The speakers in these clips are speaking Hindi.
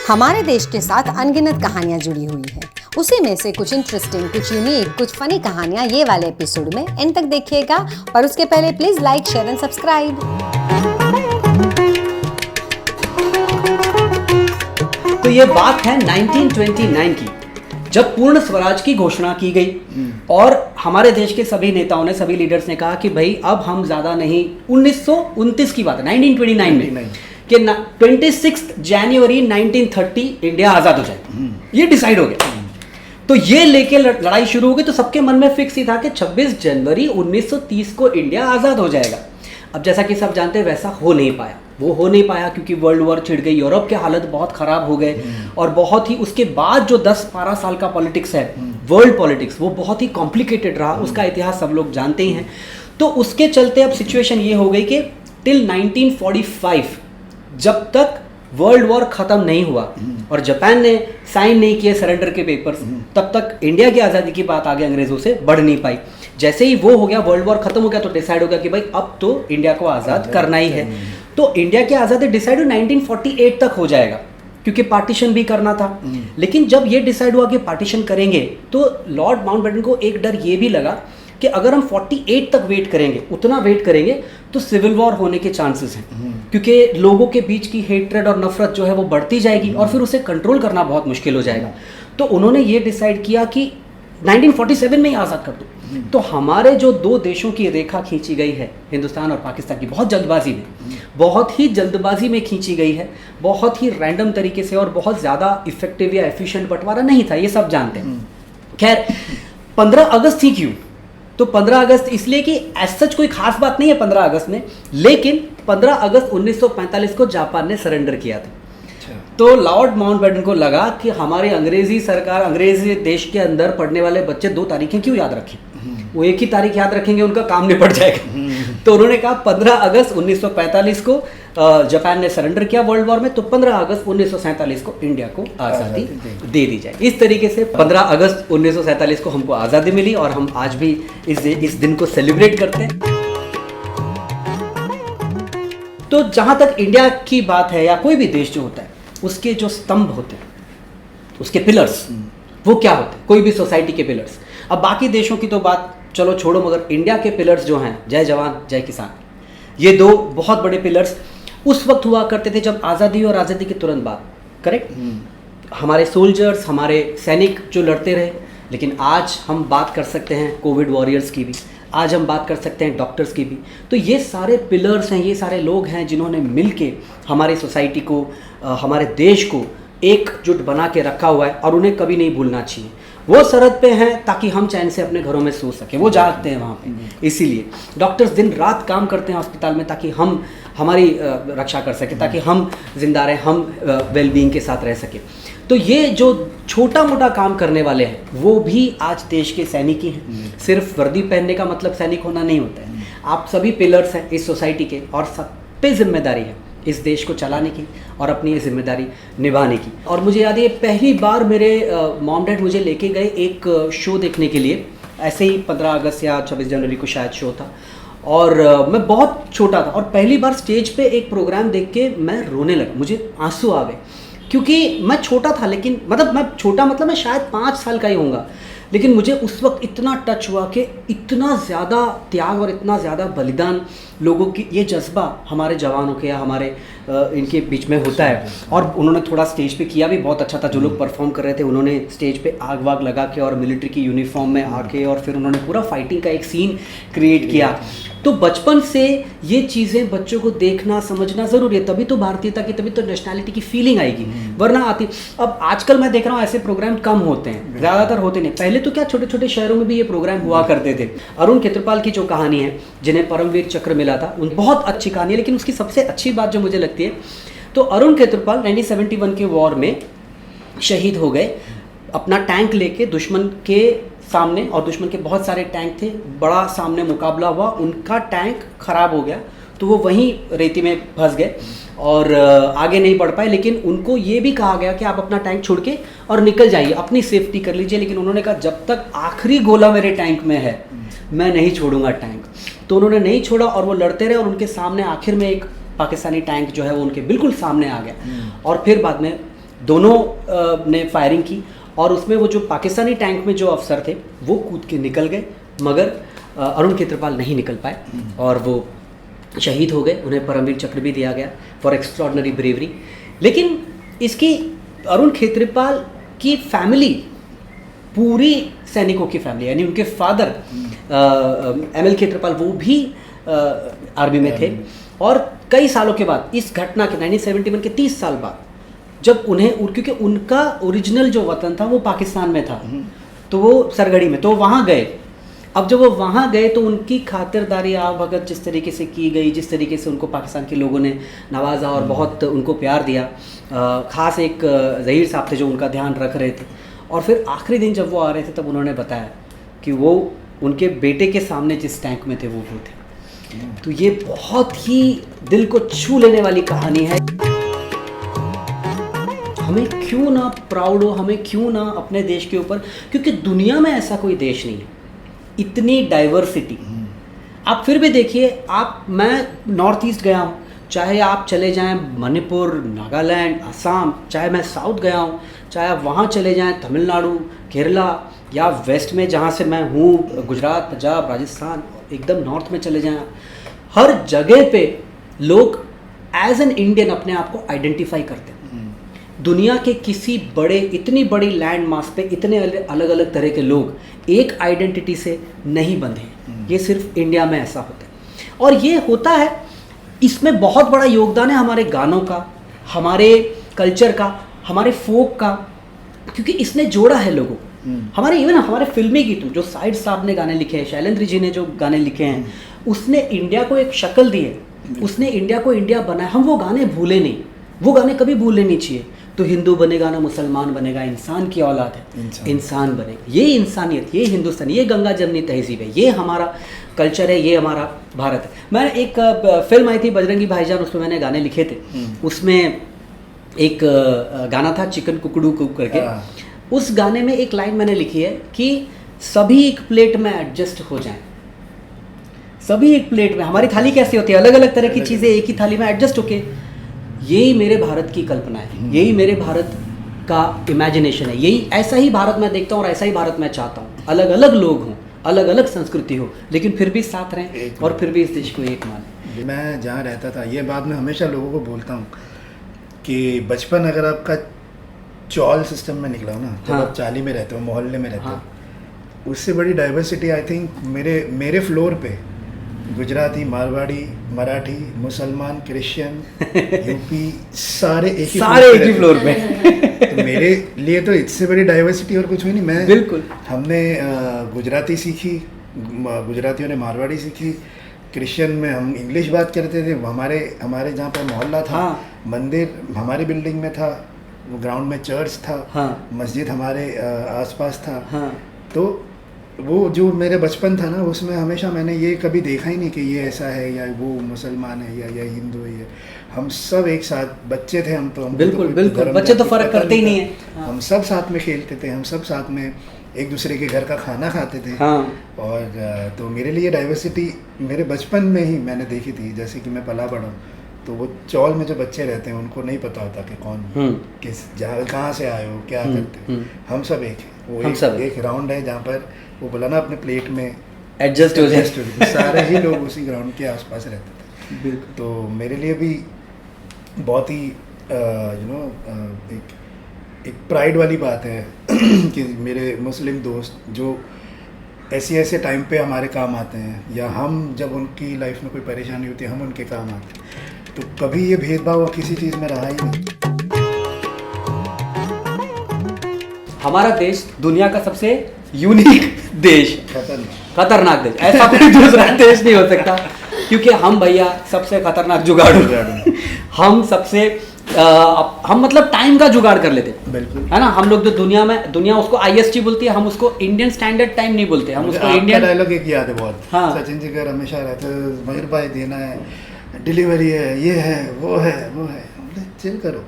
हमारे देश के साथ अनगिनत कहानियां जुड़ी हुई है। उसी में से कुछ इंटरेस्टिंग, कुछ यूनिक, कुछ फनी कहानियां ये वाले एपिसोड में एंड तक देखिएगा। और उसके पहले please like, share and subscribe. तो ये बात है 1929 की, जब पूर्ण स्वराज की घोषणा की गई और हमारे देश के सभी नेताओं ने, सभी लीडर्स ने कहा कि भाई अब हम ज्यादा नहीं, 1929 की बात है, 1929 में कि 26 जनवरी 1930 इंडिया आजाद हो जाए, ये डिसाइड हो गया। तो ये लेके लड़ाई शुरू हो गई। तो सबके मन में फिक्स ही था कि 26 जनवरी 1930 को इंडिया आजाद हो जाएगा। अब जैसा कि सब जानते हैं वैसा हो नहीं पाया। वो हो नहीं पाया क्योंकि वर्ल्ड वॉर छिड़ गई, यूरोप के हालत बहुत ख़राब हो गए और बहुत ही उसके बाद जो 10-12 साल का पॉलिटिक्स है, वर्ल्ड पॉलिटिक्स, वो बहुत ही कॉम्प्लिकेटेड रहा। उसका इतिहास सब लोग जानते ही हैं। तो उसके चलते अब सिचुएशन ये हो गई कि टिल 1945 जब तक वर्ल्ड वॉर ख़त्म नहीं हुआ और जापान ने साइन नहीं किए सरेंडर के पेपर्स, तब तक इंडिया की आज़ादी की बात आगे अंग्रेज़ों से बढ़ नहीं पाई। जैसे ही वो हो गया, वर्ल्ड वॉर खत्म हो गया, तो डिसाइड हो गया कि भाई अब तो इंडिया को आज़ाद करना ही है। तो इंडिया की आज़ादी डिसाइड 1948 तक हो जाएगा क्योंकि पार्टीशन भी करना था। लेकिन जब ये डिसाइड हुआ कि पार्टीशन करेंगे तो लॉर्ड माउंटबेटन को एक डर ये भी लगा कि अगर हम 48 तक वेट करेंगे, उतना वेट करेंगे, तो सिविल वॉर होने के चांसेस हैं क्योंकि लोगों के बीच की हेट्रेड और नफरत जो है वो बढ़ती जाएगी और फिर उसे कंट्रोल करना बहुत मुश्किल हो जाएगा। तो उन्होंने ये डिसाइड किया कि 1947 में ही आज़ाद कर दो। तो हमारे जो दो देशों की रेखा खींची गई है, हिंदुस्तान और पाकिस्तान की, बहुत जल्दबाजी में खींची गई है, बहुत ही रैंडम तरीके से, और बहुत ज़्यादा इफेक्टिव या एफिशिएंट बंटवारा नहीं था, ये सब जानते हैं। खैर 15 अगस्त थी क्यों? तो 15 अगस्त इसलिए कि एज सच कोई खास बात नहीं है 15 अगस्त में, लेकिन 15 अगस्त 1945 को जापान ने सरेंडर किया था। तो लॉर्ड माउंटबेटन को लगा कि हमारी अंग्रेजी सरकार, अंग्रेजी देश के अंदर पढ़ने वाले बच्चे 2 तारीखें क्यों याद रखें, वो एक ही तारीख याद रखेंगे, उनका काम निपट जाएगा। तो उन्होंने कहा 15 अगस्त 1945 को जापान ने सरेंडर किया वर्ल्ड वॉर में, तो 15 अगस्त 1947 को इंडिया को आज़ादी दे दी जाए। इस तरीके से 15 अगस्त 1947 को हमको आज़ादी मिली और हम आज भी इस दिन को सेलिब्रेट करते हैं। तो जहाँ तक इंडिया की बात है या कोई भी देश जो होता है, उसके जो स्तंभ होते हैं, उसके पिलर्स, वो क्या होते हैं, कोई भी सोसाइटी के पिलर्स। अब बाकी देशों की तो बात चलो छोड़ो, मगर इंडिया के पिलर्स जो हैं, जय जवान जय किसान, ये 2 बहुत बड़े पिलर्स उस वक्त हुआ करते थे जब आज़ादी और आज़ादी के तुरंत बाद, करेक्ट, हमारे सोल्जर्स, हमारे सैनिक जो लड़ते रहे। लेकिन आज हम बात कर सकते हैं कोविड वॉरियर्स की भी, आज हम बात कर सकते हैं डॉक्टर्स की भी। तो ये सारे पिलर्स हैं, ये सारे लोग हैं जिन्होंने मिल के हमारे सोसाइटी को, हमारे देश को एकजुट बना के रखा हुआ है और उन्हें कभी नहीं भूलना चाहिए। वो सरहद पे हैं ताकि हम चैन से अपने घरों में सो सकें, वो जागते हैं वहाँ पे। इसीलिए डॉक्टर्स दिन रात काम करते हैं अस्पताल में ताकि हम हमारी रक्षा कर सकें, ताकि हम जिंदा रहें, हम वेलबींग के साथ रह सकें। तो ये जो छोटा मोटा काम करने वाले हैं वो भी आज देश के सैनिक ही हैं। सिर्फ वर्दी पहनने का मतलब सैनिक होना नहीं होता है। आप सभी पिलर्स हैं इस सोसाइटी के और सब पे जिम्मेदारी है इस देश को चलाने की और अपनी ये जिम्मेदारी निभाने की। और मुझे याद है पहली बार मेरे मॉम डैड मुझे लेके गए एक शो देखने के लिए, ऐसे ही 15 अगस्त या 26 जनवरी को शायद शो था, और मैं बहुत छोटा था और पहली बार स्टेज पे एक प्रोग्राम देख के मैं रोने लगा, मुझे आंसू आ गए क्योंकि मैं छोटा था। लेकिन मतलब मैं छोटा मतलब मैं शायद 5 साल का ही होऊंगा, लेकिन मुझे उस वक्त इतना टच हुआ कि इतना ज़्यादा त्याग और इतना ज़्यादा बलिदान लोगों की, ये जज्बा हमारे जवानों के या हमारे इनके बीच में होता है। और उन्होंने थोड़ा स्टेज पे किया भी बहुत अच्छा था, जो लोग परफॉर्म कर रहे थे उन्होंने स्टेज पे आग वाग लगा के और मिलिट्री की यूनिफॉर्म में आके और फिर उन्होंने पूरा फाइटिंग का एक सीन क्रिएट किया। तो बचपन से ये चीज़ें बच्चों को देखना समझना ज़रूरी है, तभी तो भारतीयता की, तभी तो नेशनैलिटी की फीलिंग आएगी, वरना आती। अब आजकल मैं देख रहा हूँ ऐसे प्रोग्राम कम होते हैं, ज़्यादातर होते नहीं। पहले तो क्या छोटे छोटे शहरों में भी ये प्रोग्राम हुआ करते थे। अरुण खेत्रपाल की जो कहानी है, जिन्हें परमवीर चक्र मिला था, उन बहुत अच्छी कहानी है। लेकिन उसकी सबसे अच्छी बात जो मुझे लगती है, तो अरुण खेत्रपाल 1971 के वॉर में शहीद हो गए अपना टैंक लेके दुश्मन के सामने, और दुश्मन के बहुत सारे टैंक थे, बड़ा सामने मुकाबला हुआ, उनका टैंक खराब हो गया तो वो वहीं रेती में फंस गए और आगे नहीं बढ़ पाए। लेकिन उनको ये भी कहा गया कि आप अपना टैंक छोड़ के और निकल जाइए, अपनी सेफ्टी कर लीजिए। लेकिन उन्होंने कहा जब तक आखिरी गोला मेरे टैंक में है मैं नहीं छोड़ूंगा टैंक। तो उन्होंने नहीं छोड़ा और वो लड़ते रहे और उनके सामने आखिर में एक पाकिस्तानी टैंक जो है वो उनके बिल्कुल सामने आ गया। और फिर बाद में दोनों ने फायरिंग की और उसमें वो जो पाकिस्तानी टैंक में जो अफसर थे वो कूद के निकल गए, मगर अरुण खेत्रपाल नहीं निकल पाए और वो शहीद हो गए। उन्हें परमवीर चक्र भी दिया गया फॉर एक्स्ट्रॉर्डनरी ब्रेवरी। लेकिन इसकी अरुण खेत्रपाल की फैमिली पूरी सैनिकों की फैमिली, यानी उनके फादर एमएल खेत्रपाल वो भी आर्मी में थे। और कई सालों के बाद इस घटना के 1971 के 30 साल बाद जब उन्हें, क्योंकि उनका ओरिजिनल जो वतन था वो पाकिस्तान में था, तो वो सरगढ़ी में, तो वहाँ गए। अब जब वो वहाँ गए तो उनकी खातिरदारी आवभगत जिस तरीके से की गई, जिस तरीके से उनको पाकिस्तान के लोगों ने नवाजा और बहुत उनको प्यार दिया, ख़ास एक ज़हीर साहब थे जो उनका ध्यान रख रहे थे। और फिर आखिरी दिन जब वो आ रहे थे तब उन्होंने बताया कि वो उनके बेटे के सामने जिस टैंक में थे वो थे। तो ये बहुत ही दिल को छू लेने वाली कहानी है। हमें क्यों ना प्राउड हो, हमें क्यों ना अपने देश के ऊपर, क्योंकि दुनिया में ऐसा कोई देश नहीं है, इतनी डाइवर्सिटी। आप फिर भी देखिए, मैं नॉर्थ ईस्ट गया हूँ, चाहे आप चले जाएं मणिपुर, नागालैंड, असम, चाहे मैं साउथ गया हूँ, चाहे आप वहाँ चले जाएं तमिलनाडु, केरला, या वेस्ट में जहाँ से मैं हूँ गुजरात, पंजाब, राजस्थान, एकदम नॉर्थ में चले जाएं, हर जगह पे लोग एज एन इंडियन अपने आप को आइडेंटिफाई करते हैं। दुनिया के किसी बड़े, इतनी बड़ी लैंड मास पे इतने अलग अलग तरह के लोग एक आइडेंटिटी से नहीं बंधे हैं। ये सिर्फ इंडिया में ऐसा होता है और ये होता है। इसमें बहुत बड़ा योगदान है हमारे गानों का, हमारे कल्चर का, हमारे फोक का, क्योंकि इसने जोड़ा है लोगों। हमारे इवन हमारे फिल्मी गीतों, जो साइड साहब ने गाने लिखे हैं, शैलेंद्र जी ने जो गाने लिखे हैं, उसने इंडिया को एक शक्ल दी है, उसने इंडिया को इंडिया बनाया। हम वो गाने भूले नहीं, वो गाने कभी भूलने नहीं चाहिए। तो हिंदू बनेगा ना मुसलमान बनेगा, इंसान की औलाद है, इंसान बनेगा। ये इंसानियत, ये हिंदुस्तान, ये गंगा जमनी तहजीब है, ये हमारा कल्चर है, ये हमारा भारत है। मैं एक फिल्म आई थी बजरंगी भाईजान, उसमें मैंने गाने लिखे थे। उसमें एक गाना था चिकन कुकड़ू कुक करके। उस गाने में एक लाइन मैंने लिखी है कि सभी एक प्लेट में एडजस्ट हो जाएं। सभी एक प्लेट में, हमारी थाली कैसी होती है, अलग अलग तरह की चीज़ें एक ही थाली में एडजस्ट होके, यही मेरे भारत की कल्पना है, यही मेरे भारत का इमेजिनेशन है, यही ऐसा ही भारत मैं देखता हूँ और ऐसा ही भारत मैं चाहता हूँ। अलग अलग लोग हों, अलग अलग संस्कृति हो, लेकिन फिर भी साथ रहें और फिर भी इस देश को एक मानें। मैं जहाँ रहता था, ये बात मैं हमेशा लोगों को बोलता हूँ कि बचपन अगर आपका चौल सिस्टम में निकला हो ना, जब आप चाली में रहते हो, मोहल्ले में रहते हो, उससे बड़ी डाइवर्सिटी आई थिंक मेरे फ्लोर पे गुजराती, मारवाड़ी, मराठी, मुसलमान, क्रिश्चियन, यूपी, सारे एक ही फ्लोर पे। तो मेरे लिए तो इससे बड़ी डाइवर्सिटी और कुछ हुई नहीं। मैं बिल्कुल, हमने गुजराती सीखी, गुजरातियों ने मारवाड़ी सीखी, क्रिश्चियन में हम इंग्लिश बात करते थे। हमारे जहाँ पर मोहल्ला था, मंदिर हमारी बिल्डिंग में था, वो ग्राउंड में चर्च था, मस्जिद हमारे आसपास था। तो वो जो मेरे बचपन था ना, उसमें हमेशा मैंने ये कभी देखा ही नहीं कि ये ऐसा है या वो मुसलमान है या हिंदू है। हम सब एक साथ, बच्चे थे हम, तो हम बिल्कुल बिल्कुल, बच्चे तो फर्क करते ही नहीं है। हम सब साथ में खेलते थे, हम सब साथ में एक दूसरे के घर का खाना खाते थे। और तो मेरे लिए डाइवर्सिटी मेरे बचपन में ही मैंने देखी थी। जैसे कि मैं पला बड़ा, तो वो चौल में जो बच्चे रहते हैं उनको नहीं पता होता कि कौन किस जहाँ कहाँ से आए हो, क्या करते हो। हम सब एक हैं, वो एक राउंड है जहाँ पर वो बोला ना अपने प्लेट में एडजस्ट हो जाए। सारे ही लोग उसी ग्राउंड के आसपास रहते थे। तो मेरे लिए भी बहुत ही एक प्राइड वाली बात है कि मेरे मुस्लिम दोस्त जो ऐसे टाइम पे हमारे काम आते हैं, या हम जब उनकी लाइफ में कोई परेशानी होती है हम उनके काम आते हैं। तो कभी ये भेदभाव किसी चीज़ में रहा ही नहीं। हमारा देश दुनिया का सबसे यूनिक देश, खतरनाक देश, ऐसा कोई दूसरा देश नहीं हो सकता, क्योंकि हम भैया सबसे खतरनाक जुगाड़ू हम सबसे हम मतलब टाइम का जुगाड़ कर लेते, बिल्कुल है ना। हम लोग जो दुनिया उसको IST बोलती है, हम उसको इंडियन स्टैंडर्ड टाइम नहीं बोलते, हम उसको इंडियन डायलॉग एक याद है बहुत। सचिन जी का हमेशा रहते, मयूर भाई देना है, डिलीवरी है, ये है, वो है। चिल करो,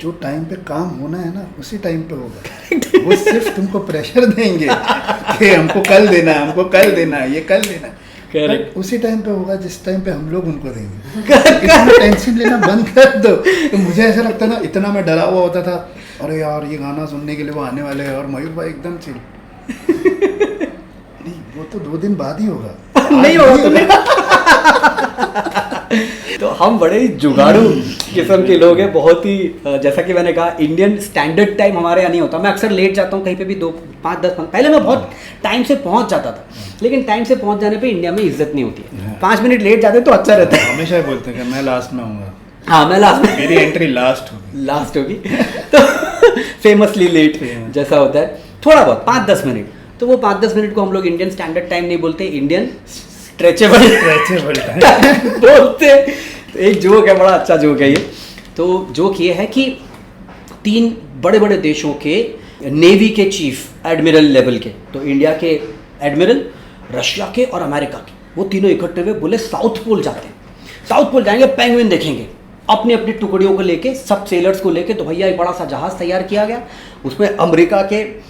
जो टाइम पे काम होना है ना उसी टाइम पे होगा। वो सिर्फ तुमको प्रेशर देंगे कि हमको कल देना है, ये कल देना है। Correct. But उसी टाइम पे होगा जिस टाइम पे हम लोग उनको देंगे। इतना टेंशन लेना बंद कर दो। तो मुझे ऐसा लगता ना, इतना मैं डरा हुआ होता था, अरे यार ये गाना सुनने के लिए वो आने वाले हैं, और मयूर भाई एकदम चिल। नहीं, वो तो 2 दिन बाद ही होगा। नहीं होगा तो नहीं। तो हम बड़े ही जुगाड़ू किस्म के लोग हैं, बहुत ही जैसा कि मैंने कहा, इंडियन स्टैंडर्ड टाइम हमारे यहाँ नहीं होता। मैं अक्सर लेट जाता हूँ कहीं पे भी, 5-10 पहले मैं बहुत टाइम से पहुँच जाता था, लेकिन टाइम से पहुँच जाने पे इंडिया में इज्जत नहीं होती है। 5 मिनट लेट जाते तो अच्छा रहता है। हमेशा बोलते हैं कि मैं लास्ट में आऊँगा। हाँ, मैं लास्ट में, मेरी एंट्री लास्ट होगी। तो फेमसली लेट जैसा होता है थोड़ा बहुत 5-10 मिनट। तो वो 5-10 मिनट को हम लोग इंडियन स्टैंडर्ड टाइम नहीं बोलते, इंडियन स्ट्रेचेबल बोलते। तो एक जोक है, बड़ा अच्छा जोक है ये। तो जोक ये है कि 3 बड़े बड़े देशों के नेवी के चीफ एडमिरल लेवल के, तो इंडिया के एडमिरल, रशिया के और अमेरिका के, वो तीनों इकट्ठे हुए बोले साउथ पोल जाते हैं, साउथ पोल जाएंगे, पेंगुइन देखेंगे। अपनी अपनी टुकड़ियों को लेके, सब सेलर्स को लेके, तो भैया एक बड़ा सा जहाज़ तैयार किया गया, उसमें अमेरिका के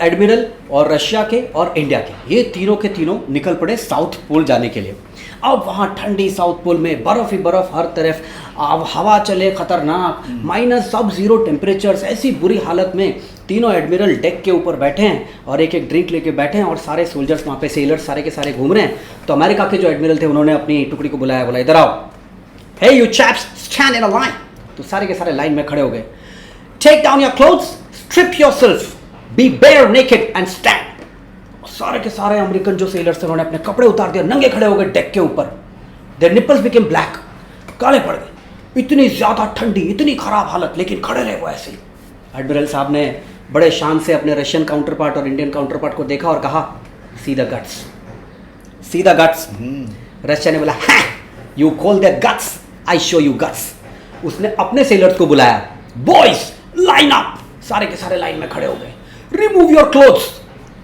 एडमिरल और रशिया के और इंडिया के, ये तीनों के तीनों निकल पड़े साउथ पोल जाने के लिए। अब वहाँ ठंडी साउथ पोल में बर्फ़ ही बर्फ़ हर तरफ, अब हवा चले खतरनाक, -0 टेम्परेचर्स, ऐसी बुरी हालत में तीनों एडमिरल डेक के ऊपर बैठे हैं और एक एक ड्रिंक लेके बैठे हैं, और सारे सोल्जर्स वहाँ पे, सेलर्स सारे के सारे घूम रहे हैं। तो अमेरिका के जो एडमिरल थे उन्होंने अपनी टुकड़ी को बुलाया, बोला इधर आओ, hey you chaps stand in a line. तो सारे के सारे लाइन में खड़े हो गए। Take down your clothes, strip yourself, be bare naked and stand. सारे के सारे अमेरिकन जो सेलर्स थे उन्होंने अपने कपड़े उतार दिए, नंगे खड़े हो गए डेक के ऊपर। देयर निपल्स बिकेम ब्लैक, काले पड़ गए, इतनी ज़्यादा ठंडी, इतनी खराब हालत, लेकिन खड़े रहे वो ऐसे ही। एडमिरल साहब ने बड़े शान से अपने रशियन काउंटर पार्ट और इंडियन काउंटर पार्ट को देखा और कहा, see the guts, see the guts. Russia ने बोला, you call that guts, I show you guts. उसने अपने सेलर्स को बुलाया, बॉयज लाइन अप, सारे के सारे लाइन में खड़े हो गए। Remove your clothes,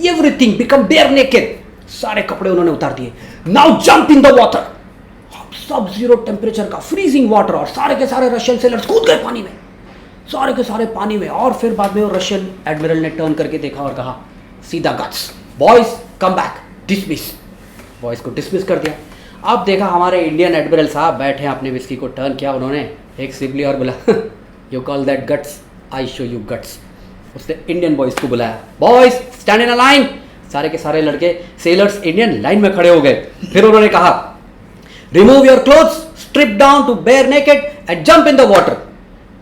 everything, become bare naked, सारे कपड़े उन्होंने उतार दिए। Now jump in the water, सब-0 टेम्परेचर का फ्रीजिंग वाटर, और सारे के सारे रशियन सेलर्स कूद गए पानी में, सारे के सारे पानी में। और फिर बाद में वो रशियन एडमिरल ने टर्न करके देखा और कहा, सीधा guts, boys come back, dismiss. Boys को डिसमिस कर दिया। अब देखा हमारे इंडियन एडमिरल साहब बैठे हैं, अपने विस्की को टर्न किया उन्होंने, एक सिप लिया और बोला, you call that guts, I show you guts. उसने इंडियन बॉयज को बुलाया, boys stand in a line. सारे के सारे लड़के सेलर्स इंडियन लाइन में खड़े हो गए। फिर उन्होंने कहा, remove your clothes, strip down to bare naked and jump in the water.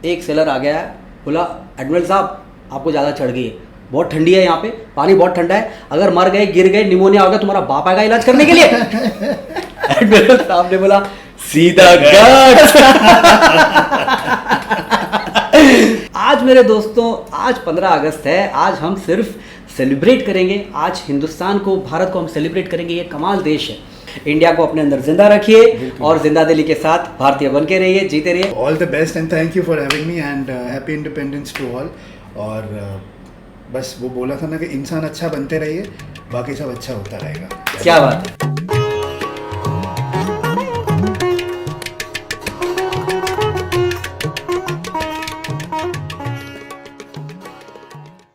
एक सेलर आ गया, बोला, एडमिरल साहब आपको ज़्यादा चढ़ गई है, बहुत ठंडी है यहाँ पे, पानी बहुत ठंडा है, अगर मर गए, गिर गए, निमोनिया हो गया, तुम्हारा बाप आएगा इलाज करने के लिए। एडमिरल साहब ने बोला, सीधा गट्स। आज मेरे दोस्तों, आज 15 अगस्त है, आज हम सिर्फ सेलिब्रेट करेंगे, आज हिंदुस्तान को, भारत को हम सेलिब्रेट करेंगे। ये कमाल देश है, इंडिया को अपने अंदर जिंदा रखिए और जिंदा दिली के साथ भारतीय बन के रहिए, जीते रहिए। All the best and thank you for having me and happy independence to all. और बस वो बोला था ना कि इंसान अच्छा बनते रहिए, बाकी सब अच्छा होता रहेगा। क्या बात है।